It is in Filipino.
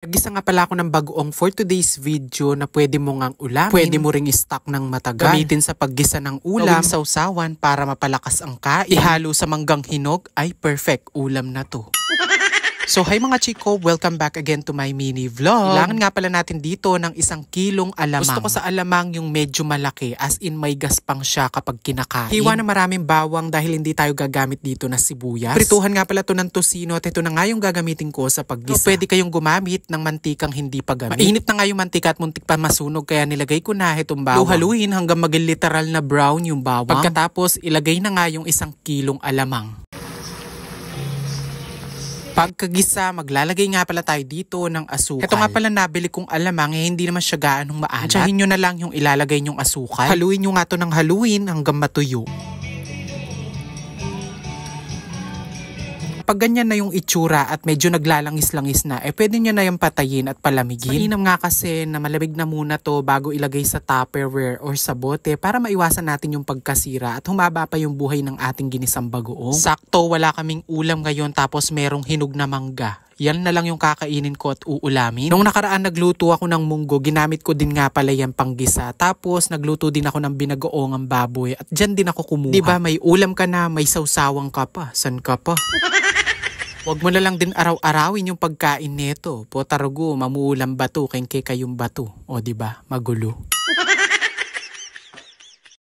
Nag-isa nga pala ako ng bagoong for today's video na pwede mo ngang ulamin. Pwede mo ring i-stock ng matagal. Gamitin sa paggisa ng ulam, sausawan para mapalakas ang kain. Ihalo sa manggang hinog ay perfect ulam na to. So hi mga chiko, welcome back again to my mini vlog. Kailangan nga pala natin dito ng 1 kilong alamang. Gusto ko sa alamang yung medyo malaki, as in may gaspang siya kapag kinakain. Hiwa na maraming bawang dahil hindi tayo gagamit dito na sibuyas. Prituhan nga pala to ng tosino at ito na nga yung gagamitin ko sa paggisa. So, pwede kayong gumamit ng mantikang hindi pa gamit. Mainit na nga yung mantika at muntik pa masunog kaya nilagay ko na itong bawang. Haluin hanggang maging literal na brown yung bawang. Pagkatapos ilagay na nga yung 1 kilong alamang. Pagkagisa, maglalagay nga pala tayo dito ng asukal. Ito nga pala nabili kong alamang, hindi naman siya gaanong maalat. Tsahin nyo na lang yung ilalagay nyong asukal. Haluin nyo nga to ng haluin hanggang matuyo. Pag ganyan na yung itsura at medyo naglalangis-langis na, pwede nyo na yung patayin at palamigin. Mainam nga kasi na malamig na muna to bago ilagay sa Tupperware or sa bote para maiwasan natin yung pagkasira at humaba pa yung buhay ng ating ginisang bagoong. Sakto, wala kaming ulam ngayon tapos merong hinog na mangga. Yan na lang yung kakainin ko at uulamin. Nung nakaraan nagluto ako ng munggo, ginamit ko din nga pala yan panggisa. Tapos nagluto din ako ng binagoongang baboy at dyan din ako kumuha. Diba may ulam ka na, may sawsawang ka pa. San ka pa? Huwag mo na lang din araw-arawin yung pagkain neto. Po tarugo, mamuulam bato, kayong kayong bato. O diba, magulo.